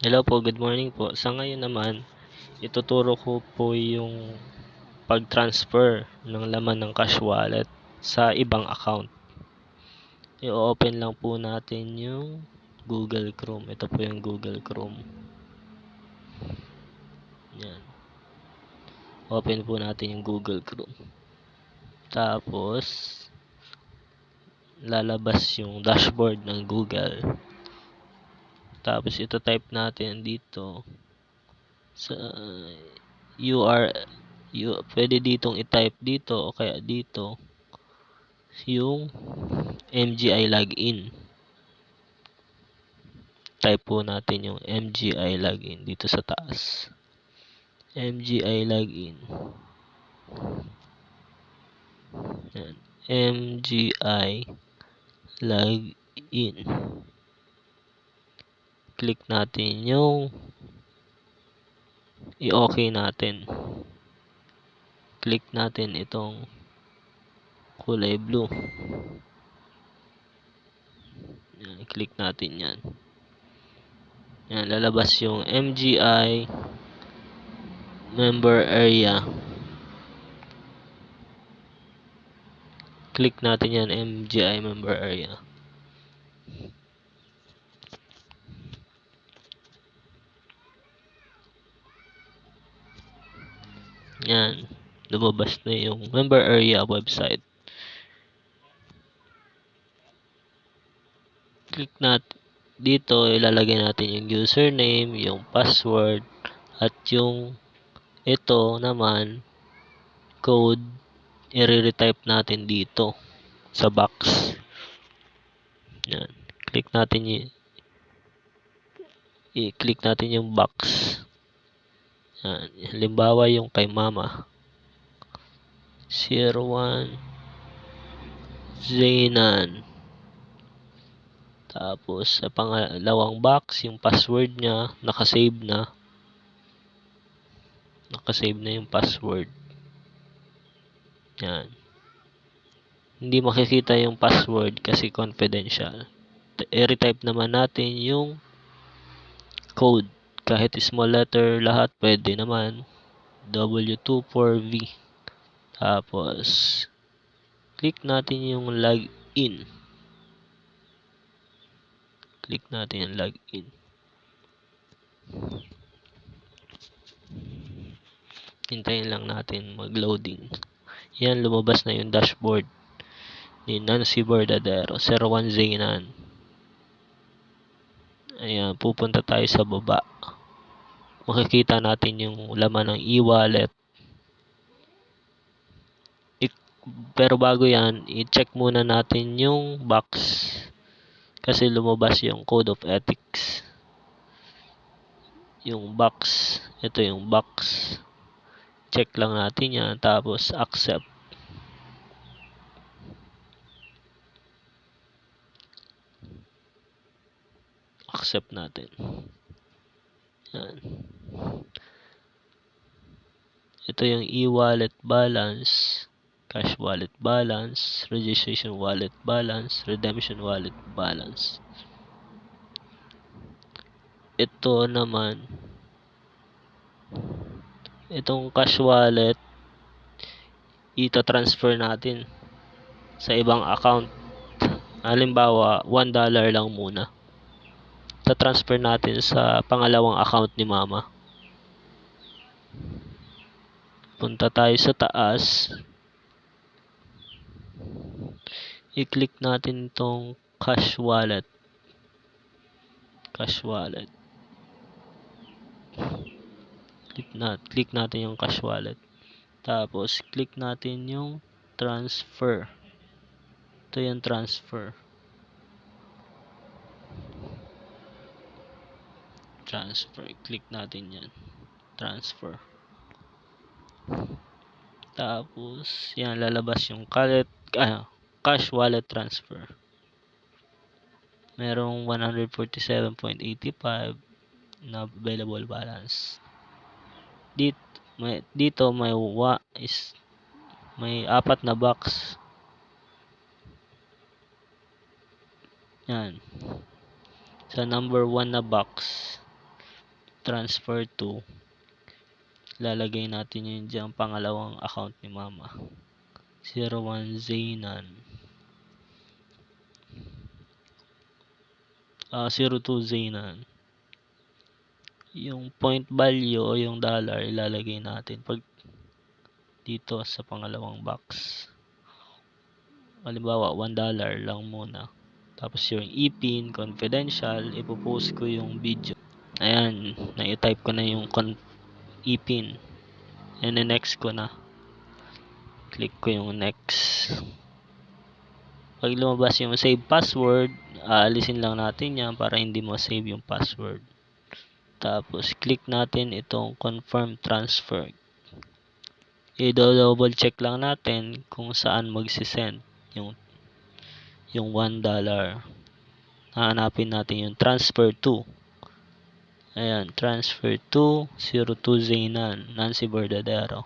Hello po, good morning po. Sa ngayon naman, ituturo ko po yung pag-transfer ng laman ng cash wallet sa ibang account. I-open lang po natin yung Google Chrome. Ito po yung Google Chrome. Yan. Open po natin yung Google Chrome. Tapos, lalabas yung dashboard ng Google. Tapos, ito type natin dito sa pwede ditong i-type dito o kaya dito yung MGI login. Type po natin yung MGI login dito sa taas. MGI login. Yan. MGI login. Click natin yung i-okay natin. Click natin itong kulay blue. Yan, click natin yan. Yan, lalabas yung MGI member area. Click natin yan, MGI member area. Yan, lumabas na yung member area website. Click natin dito, ilalagay natin yung username, yung password, at yung ito naman code, i-retype natin dito sa box. Yan. Click natin i-click natin yung box. Yan. Halimbawa yung kay mama. 01 Zainan. Tapos sa pangalawang box, yung password niya, nakasave na. Nakasave na yung password. Yan. Hindi makikita yung password kasi confidential. I-retype naman natin yung code. Kahit small letter, lahat pwede naman. W24V. Tapos, click natin yung login. Click natin yung login. Hintayin lang natin mag-loading. Yan, lumabas na yung dashboard ni Nancy Bordadero, 01 Zainan. Ayan, pupunta tayo sa baba. Makikita natin yung laman ng e-wallet. Pero bago yan, i-check muna natin yung box. Kasi lumabas yung code of ethics. Yung box. Ito yung box. Check lang natin yan. Tapos accept. Accept natin. Yan. Ito yung e-wallet balance, cash wallet balance, registration wallet balance, redemption wallet balance. Ito naman, itong cash wallet, ita-transfer natin sa ibang account. Halimbawa, $1 lang muna. Ta-transfer natin sa pangalawang account ni mama. Punta tayo sa taas. I-click natin itong cash wallet. Cash wallet. Click natin yung cash wallet. Tapos, click natin yung transfer. Ito yung transfer. Transfer. Click natin yan. Transfer. Tapos, yan, lalabas yung cash wallet transfer. Merong 147.85 na available balance. Dito may 4 na box. Yan. Sa number 1 na box, transfer to, lalagay natin yun dyan pangalawang account ni mama. 01 Zainan. 02 Zainan. Yung point value o yung dollar ilalagay natin pag dito sa pangalawang box. Halimbawa, $1 lang muna. Tapos yung e-pin, confidential, ipopost ko yung video. Ayan, na-type ko na yung e-pin. And then next ko na. Click ko yung next. Pag lumabas yung save password, aalisin lang natin yan para hindi mo save yung password. Tapos click natin itong confirm transfer. I-double check lang natin kung saan magsisend yung $1. Hahanapin natin yung transfer to. Ayan, transfer to 02 Zainan, Nancy Bordadero.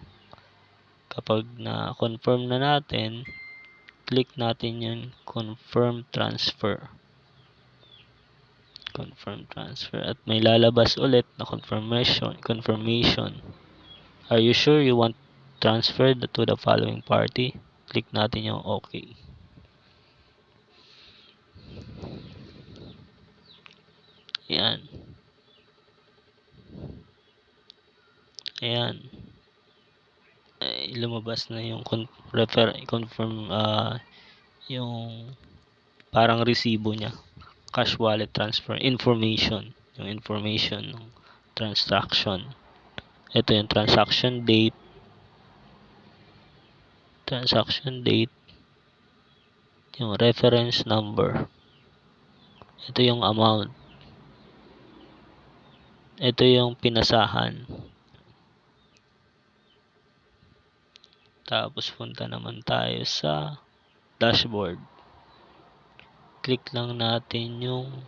Kapag na-confirm na natin, click natin yung confirm transfer. Confirm transfer. At may lalabas ulit na confirmation. Are you sure you want transferred to the following party? Click natin yung OK. Ayan. Ayan. Ay, lumabas na yung confirm yung parang resibo niya. Cash wallet transfer information. Yung information ng transaction. Ito yung transaction date. Yung reference number. Ito yung amount. Ito yung pinasahan. Tapos punta naman tayo sa dashboard. Click lang natin yung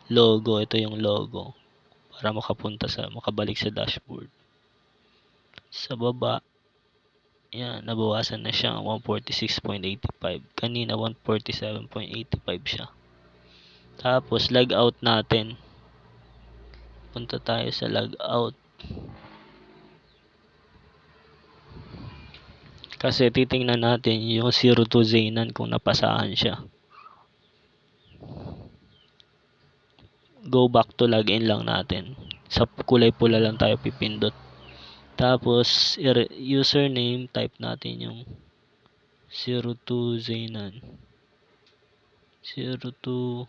logo. Ito yung logo. Para makabalik sa dashboard. Sa baba, yan, nabawasan na siya 146.85. Kanina 147.85 siya. Tapos log out natin. Punta tayo sa log out. Kasi titingnan natin yung 02 Zainan kung napasahan siya. Go back to login lang natin. Sa kulay pula lang tayo pipindot. Tapos username, type natin yung 02 Zainan. 02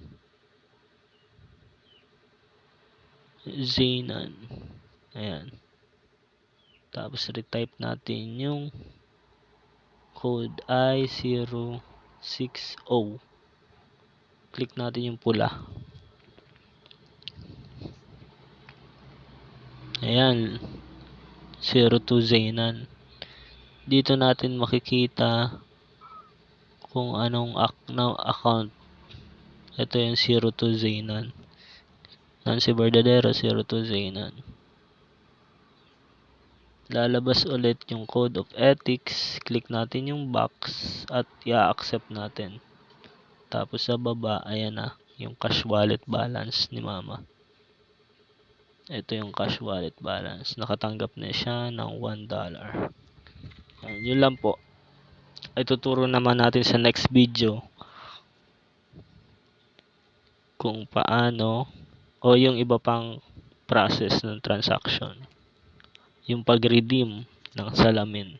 Zainan. Ayan. Tapos retype natin yung code I060. Click natin yung pula. Ayan. 02 Zainan. Dito natin makikita kung anong account. Ito yung 02 Zainan. Nancy Bordadero 02 Zainan. Lalabas ulit yung code of ethics. Click natin yung box at i-accept natin. Tapos sa baba, ayan na yung cash wallet balance ni mama. Ito yung cash wallet balance. Nakatanggap na siya ng $1. Ayan, yun lang po. Ituturo naman natin sa next video kung paano o yung iba pang process ng transaction. Yung pag-redeem ng salamin.